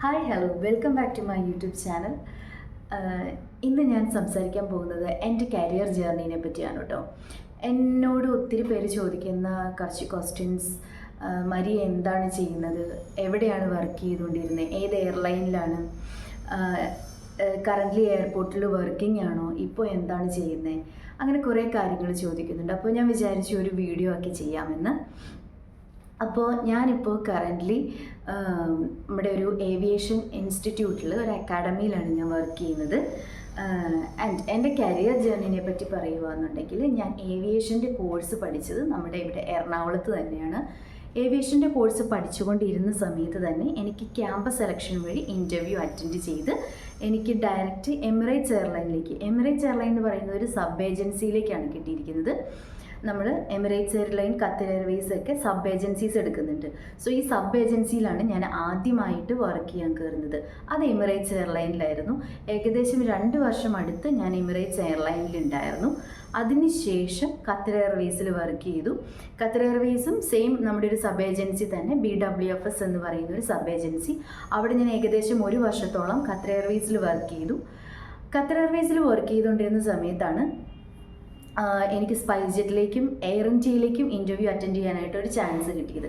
Hi hello welcome back to my YouTube channel. ഇന്ന് ഞാൻ സംസാരിക്കാൻ പോകുന്നത് എൻ്റെ കരിയർ ജേർണീനെ പറ്റിയാണ് കേട്ടോ. എന്നോട് ഒത്തിരി പേര് ചോദിക്കുന്ന കുറച്ച് ക്വസ്റ്റ്യൻസ്. മരിയ എന്താണ് ചെയ്യുന്നത്, എവിടെയാണ് വർക്ക് ചെയ്തുകൊണ്ടിരുന്നത്, ഏത് എയർലൈനിലാണ്, കറൻ്റ്ലി എയർപോർട്ടിൽ വർക്കിംഗ് ആണോ, ഇപ്പോൾ എന്താണ് ചെയ്യുന്നത്, അങ്ങനെ കുറേ കാര്യങ്ങൾ ചോദിക്കുന്നുണ്ട്. അപ്പോൾ ഞാൻ വിചാരിച്ചു ഒരു വീഡിയോ ആക്കി ചെയ്യാമെന്ന്. അപ്പോൾ ഞാനിപ്പോൾ കറൻ്റ്ലി നമ്മുടെ ഒരു ഏവിയേഷൻ ഇൻസ്റ്റിറ്റ്യൂട്ടിൽ ഒരു അക്കാഡമിയിലാണ് ഞാൻ വർക്ക് ചെയ്യുന്നത്. ആൻഡ് എൻ്റെ കരിയർ ജേർണിനെ പറ്റി പറയുകയെന്നുണ്ടെങ്കിൽ ഞാൻ ഏവിയേഷൻ്റെ കോഴ്സ് പഠിച്ചത് നമ്മുടെ ഇവിടെ എറണാകുളത്ത് തന്നെയാണ്. ഏവിയേഷൻ്റെ കോഴ്സ് പഠിച്ചുകൊണ്ടിരുന്ന സമയത്ത് തന്നെ എനിക്ക് ക്യാമ്പസ് സെലക്ഷൻ വഴി ഇൻ്റർവ്യൂ അറ്റൻഡ് ചെയ്ത് എനിക്ക് ഡയറക്റ്റ് എമിറേറ്റ്സ് എയർലൈൻ എന്ന് പറയുന്നത് ഒരു സബ് ഏജൻസിയിലേക്കാണ് കിട്ടിയിരിക്കുന്നത്. നമ്മൾ എമിറേറ്റ്സ് എയർലൈൻ, ഖത്തർ എയർവേസ് ഒക്കെ സബ് ഏജൻസീസ് എടുക്കുന്നുണ്ട്. സോ ഈ സബ് ഏജൻസിയിലാണ് ഞാൻ ആദ്യമായിട്ട് വർക്ക് ചെയ്യാൻ കയറുന്നത്. അത് എമിറേറ്റ്സ് എയർലൈനിലായിരുന്നു. ഏകദേശം 2 വർഷം അടുത്ത് ഞാൻ എമിറേറ്റ്സ് എയർലൈനിലുണ്ടായിരുന്നു. അതിനുശേഷം ഖത്തർ എയർവേസിൽ വർക്ക് ചെയ്തു. ഖത്തർ എയർവേസും സെയിം നമ്മുടെ ഒരു സബ് ഏജൻസി തന്നെ, BWFS എന്ന് പറയുന്ന ഒരു സബ് ഏജൻസി. അവിടെ ഞാൻ ഏകദേശം 1 വർഷത്തോളം ഖത്തർ എയർവേസിൽ വർക്ക് ചെയ്തു. ഖത്തർ എയർവേസിൽ വർക്ക് ചെയ്തുകൊണ്ടിരുന്ന സമയത്താണ് എനിക്ക് സ്പൈസ് ജെറ്റിലേക്കും എയർ ഇന്ത്യയിലേക്കും ഇൻ്റർവ്യൂ അറ്റൻഡ് ചെയ്യാനായിട്ട് ഒരു ചാൻസ് കിട്ടിയത്.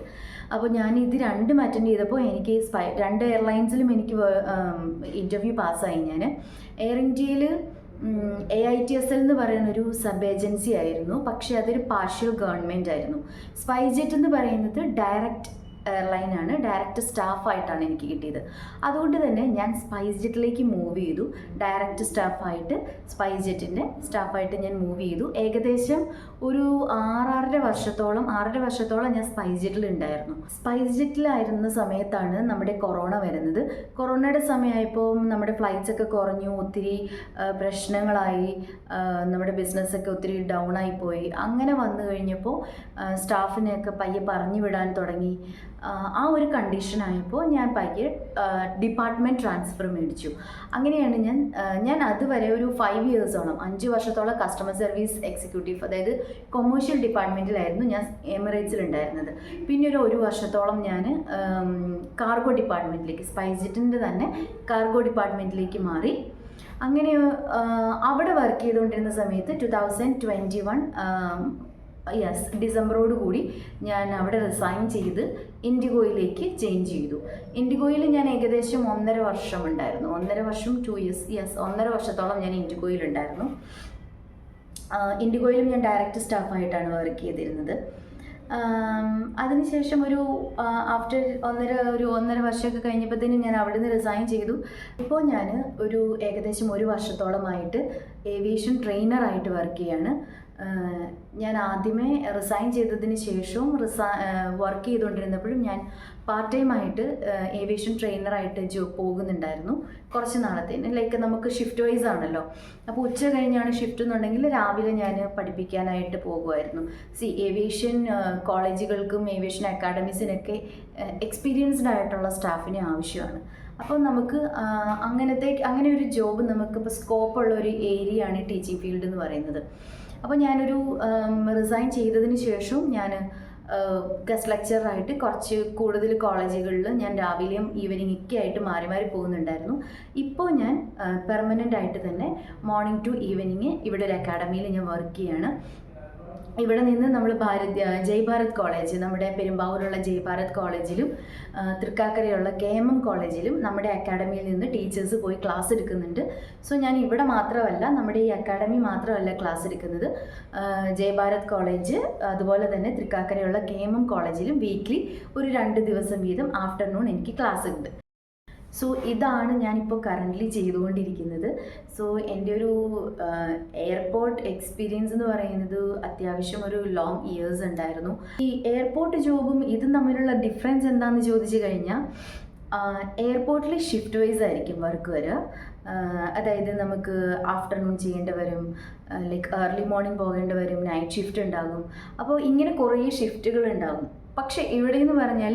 അപ്പോൾ ഞാൻ ഇത് രണ്ടും അറ്റൻഡ് ചെയ്തപ്പോൾ എനിക്ക് 2 എയർലൈൻസിലും എനിക്ക് ഇൻ്റർവ്യൂ പാസ്സായി. ഞാൻ എയർ ഇന്ത്യയിൽ AITSL എന്ന് പറയുന്ന ഒരു സബ് ഏജൻസി ആയിരുന്നു, പക്ഷേ അതൊരു പാർഷ്യൽ ഗവൺമെൻറ് ആയിരുന്നു. സ്പൈസ് ജെറ്റ് എന്ന് പറയുന്നത് ഡയറക്റ്റ് എയർലൈനാണ്, ഡയറക്റ്റ് സ്റ്റാഫായിട്ടാണ് എനിക്ക് കിട്ടിയത്. അതുകൊണ്ട് തന്നെ ഞാൻ സ്പൈസ് ജെറ്റിലേക്ക് മൂവ് ചെയ്തു. ഡയറക്റ്റ് സ്പൈസ് ജെറ്റിൻ്റെ സ്റ്റാഫായിട്ട് ഞാൻ മൂവ് ചെയ്തു. ഏകദേശം ഒരു 6.5 വർഷത്തോളം ഞാൻ സ്പൈസ് ജെറ്റിലുണ്ടായിരുന്നു. സ്പൈസ് ജെറ്റിലായിരുന്ന സമയത്താണ് നമ്മുടെ കൊറോണ വരുന്നത്. കൊറോണയുടെ സമയമായപ്പോൾ നമ്മുടെ ഫ്ലൈറ്റ്സ് ഒക്കെ കുറഞ്ഞു, ഒത്തിരി പ്രശ്നങ്ങളായി, നമ്മുടെ ബിസിനസ്സൊക്കെ ഒത്തിരി ഡൗൺ ആയിപ്പോയി. അങ്ങനെ വന്നു കഴിഞ്ഞപ്പോൾ സ്റ്റാഫിനെയൊക്കെ പയ്യെ പറഞ്ഞു വിടാൻ തുടങ്ങി. ആ ഒരു കണ്ടീഷനായപ്പോൾ ഞാൻ പയ്യെ ഡിപ്പാർട്ട്മെൻറ്റ് ട്രാൻസ്ഫർ മേടിച്ചു. അങ്ങനെയാണ് ഞാൻ അതുവരെ ഒരു 5 ഇയേഴ്സോളം 5 വർഷത്തോളം കസ്റ്റമർ സർവീസ് എക്സിക്യൂട്ടീവ്, അതായത് കൊമേഴ്ഷ്യൽ ഡിപ്പാർട്ട്മെൻറ്റിലായിരുന്നു ഞാൻ എമിറേറ്റ്സിലുണ്ടായിരുന്നത്. പിന്നെ ഒരു വർഷത്തോളം ഞാൻ കാർഗോ ഡിപ്പാർട്ട്മെൻറ്റിലേക്ക്, സ്പൈസ് ജെറ്റിൻ്റെ തന്നെ കാർഗോ ഡിപ്പാർട്ട്മെൻറ്റിലേക്ക് മാറി. അങ്ങനെ അവിടെ വർക്ക് ചെയ്തുകൊണ്ടിരുന്ന സമയത്ത് 2021 ഡിസംബറോട് കൂടി ഞാൻ അവിടെ റിസൈൻ ചെയ്ത് ഇൻഡിഗോയിലേക്ക് ചേഞ്ച് ചെയ്തു. ഇൻഡിഗോയിൽ ഞാൻ ഏകദേശം 1.5 വർഷം ഉണ്ടായിരുന്നു. 1.5 വർഷം 2 ഇയേഴ്സ് 1.5 വർഷത്തോളം ഞാൻ ഇൻഡിഗോയിലുണ്ടായിരുന്നു. ഇൻഡിഗോയിലും ഞാൻ ഡയറക്റ്റ് സ്റ്റാഫായിട്ടാണ് വർക്ക് ചെയ്തിരുന്നത്. അതിനുശേഷം ആഫ്റ്റർ 1.5 വർഷമൊക്കെ കഴിഞ്ഞപ്പോഴത്തേനും ഞാൻ അവിടെ നിന്ന് റിസൈൻ ചെയ്തു. ഇപ്പോൾ ഞാൻ ഏകദേശം 1 വർഷത്തോളമായിട്ട് ഏവിയേഷൻ ട്രെയിനറായിട്ട് വർക്ക് ചെയ്യാണ്. ഞാൻ ആദ്യമേ റിസൈൻ ചെയ്തതിന് ശേഷവും വർക്ക് ചെയ്തുകൊണ്ടിരുന്നപ്പോഴും ഞാൻ പാർട്ട് ടൈമായിട്ട് ഏവിയേഷൻ ട്രെയിനറായിട്ട് പോകുന്നുണ്ടായിരുന്നു കുറച്ച് നാളത്തേന്. ലൈക്ക് നമുക്ക് ഷിഫ്റ്റ് വൈസ് ആണല്ലോ. അപ്പോൾ ഉച്ച കഴിഞ്ഞാണ് ഷിഫ്റ്റ് എന്നുണ്ടെങ്കിൽ രാവിലെ ഞാൻ പഠിപ്പിക്കാനായിട്ട് പോകുമായിരുന്നു. ഏവിയേഷൻ കോളേജുകൾക്കും ഏവിയേഷൻ അക്കാഡമീസിനൊക്കെ എക്സ്പീരിയൻസ്ഡ് ആയിട്ടുള്ള സ്റ്റാഫിനെ ആവശ്യമാണ്. അപ്പോൾ നമുക്ക് അങ്ങനെ ഒരു ജോബ് നമുക്കിപ്പോൾ സ്കോപ്പുള്ള ഒരു ഏരിയ ആണ് ടീച്ചിങ് ഫീൽഡ് എന്ന് പറയുന്നത്. അപ്പോൾ ഞാനൊരു റിസൈൻ ചെയ്തതിന് ശേഷവും ഞാൻ ഗസ്റ്റ് ലെക്ചറായിട്ട് കുറച്ച് കൂടുതൽ കോളേജുകളിൽ ഞാൻ രാവിലെയും ഈവനിങ് ഒക്കെ ആയിട്ട് മാറി പോകുന്നുണ്ടായിരുന്നു. ഇപ്പോൾ ഞാൻ പെർമനൻ്റ് ആയിട്ട് തന്നെ മോർണിംഗ് ടു ഈവനിങ് ഇവിടെ ഒരു അക്കാഡമിയിൽ ഞാൻ വർക്ക് ചെയ്യാണ്. ഇവിടെ നിന്ന് നമ്മൾ ജയ് ഭാരത് കോളേജ്, നമ്മുടെ പെരുമ്പാവൂരുള്ള ജയ് ഭാരത് കോളേജിലും തൃക്കാക്കരയുള്ള KMM കോളേജിലും നമ്മുടെ അക്കാഡമിയിൽ നിന്ന് ടീച്ചേഴ്സ് പോയി ക്ലാസ് എടുക്കുന്നുണ്ട്. സോ ഞാൻ ഇവിടെ മാത്രമല്ല, നമ്മുടെ ഈ അക്കാഡമി മാത്രമല്ല ക്ലാസ് എടുക്കുന്നത്. ജയ് ഭാരത് കോളേജ് അതുപോലെ തന്നെ തൃക്കാക്കരയുള്ള KMM കോളേജിലും വീക്ക്ലി ഒരു 2 ദിവസം വീതം ആഫ്റ്റർനൂൺ എനിക്ക് ക്ലാസ് ഉണ്ട്. സോ ഇതാണ് ഞാനിപ്പോൾ കറൻ്റ്ലി ചെയ്തുകൊണ്ടിരിക്കുന്നത്. സോ എൻ്റെ ഒരു എയർപോർട്ട് എക്സ്പീരിയൻസ് എന്ന് പറയുന്നത് അത്യാവശ്യം ഒരു ലോങ് ഇയേഴ്സ് ഉണ്ടായിരുന്നു. ഈ എയർപോർട്ട് ജോബും ഇതും തമ്മിലുള്ള ഡിഫറൻസ് എന്താണെന്ന് ചോദിച്ചു കഴിഞ്ഞാൽ, എയർപോർട്ടിൽ ഷിഫ്റ്റ് വൈസ് ആയിരിക്കും വർക്ക് വരിക. അതായത് നമുക്ക് ആഫ്റ്റർനൂൺ ചെയ്യേണ്ടി വരും, ലൈക്ക് ഏർലി മോർണിംഗ് പോകേണ്ടി വരും, നൈറ്റ് ഷിഫ്റ്റ് ഉണ്ടാകും. അപ്പോൾ ഇങ്ങനെ കുറേ ഷിഫ്റ്റുകൾ ഉണ്ടാകും. പക്ഷേ ഇവിടെ എന്ന് പറഞ്ഞാൽ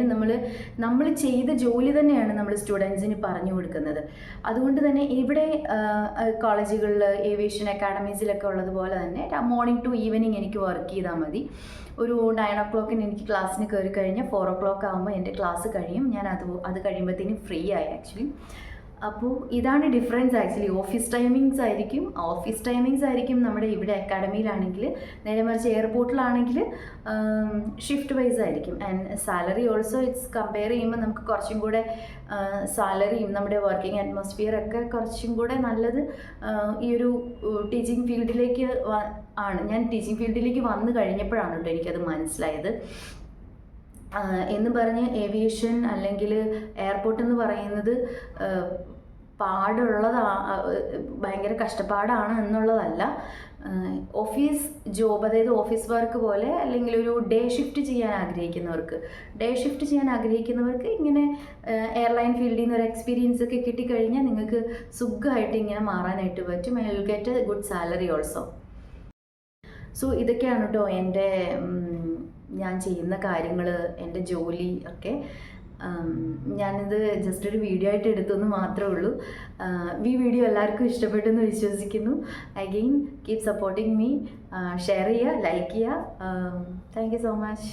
നമ്മൾ ചെയ്ത ജോലി തന്നെയാണ് നമ്മൾ സ്റ്റുഡൻസിന് പറഞ്ഞു കൊടുക്കുന്നത്. അതുകൊണ്ട് തന്നെ ഇവിടെ കോളേജുകളിൽ ഏവിയേഷൻ അക്കാഡമീസിലൊക്കെ ഉള്ളതുപോലെ തന്നെ മോർണിംഗ് ടു ഈവനിങ് എനിക്ക് വർക്ക് ചെയ്താൽ മതി. ഒരു 9 o'clock എനിക്ക് ക്ലാസ്സിന് കയറി കഴിഞ്ഞാൽ 4 o'clock ആകുമ്പോൾ എൻ്റെ ക്ലാസ് കഴിയും. ഞാൻ അത് കഴിയുമ്പോഴത്തേനും ഫ്രീ ആയി ആക്ച്വലി. അപ്പോൾ ഇതാണ് ഡിഫറൻസ് ആക്ച്വലി. ഓഫീസ് ടൈമിങ്സ് ആയിരിക്കും നമ്മുടെ ഇവിടെ അക്കാഡമിയിലാണെങ്കിൽ. നേരെ മറിച്ച് എയർപോർട്ടിലാണെങ്കിൽ ഷിഫ്റ്റ് വൈസ് ആയിരിക്കും. And salary also it's compare ചെയ്യുമ്പോൾ നമുക്ക് കുറച്ചും കൂടെ സാലറിയും നമ്മുടെ വർക്കിംഗ് അറ്റ്മോസ്ഫിയർ ഒക്കെ കുറച്ചും കൂടെ നല്ലത് ഈ ഒരു ടീച്ചിങ് ഫീൽഡിലേക്ക് ആണ്. ഞാൻ ടീച്ചിങ് ഫീൽഡിലേക്ക് വന്നു കഴിഞ്ഞപ്പോഴാണ് കേട്ടോ എനിക്കത് മനസ്സിലായത്. എന്ന് പറഞ്ഞ് ഏവിയേഷൻ അല്ലെങ്കിൽ എയർപോർട്ട് എന്ന് പറയുന്നത് ഭയങ്കര കഷ്ടപ്പാടാണ് എന്നുള്ളതല്ല. ഓഫീസ് ജോബ്, അതായത് ഓഫീസ് വർക്ക് പോലെ, അല്ലെങ്കിൽ ഒരു ഡേ ഷിഫ്റ്റ് ചെയ്യാൻ ആഗ്രഹിക്കുന്നവർക്ക് ഇങ്ങനെ എയർലൈൻ ഫീൽഡിൽ നിന്ന് ഒരു എക്സ്പീരിയൻസ് ഒക്കെ കിട്ടിക്കഴിഞ്ഞാൽ നിങ്ങൾക്ക് സുഖമായിട്ട് ഇങ്ങനെ മാറാനായിട്ട് പറ്റും. I will get A good salary also. So ഇതൊക്കെയാണ് കേട്ടോ ഞാൻ ചെയ്യുന്ന കാര്യങ്ങൾ, എൻ്റെ ജോലി ഒക്കെ. ഞാനിത് ജസ്റ്റ് ഒരു വീഡിയോ ആയിട്ട് എടുത്തെന്ന് മാത്രമേ ഉള്ളൂ. ഈ വീഡിയോ എല്ലാവർക്കും ഇഷ്ടപ്പെട്ടെന്ന് വിശ്വസിക്കുന്നു. Again keep supporting me. Share ചെയ്യുക, ലൈക്ക് ചെയ്യുക. Thank you so much.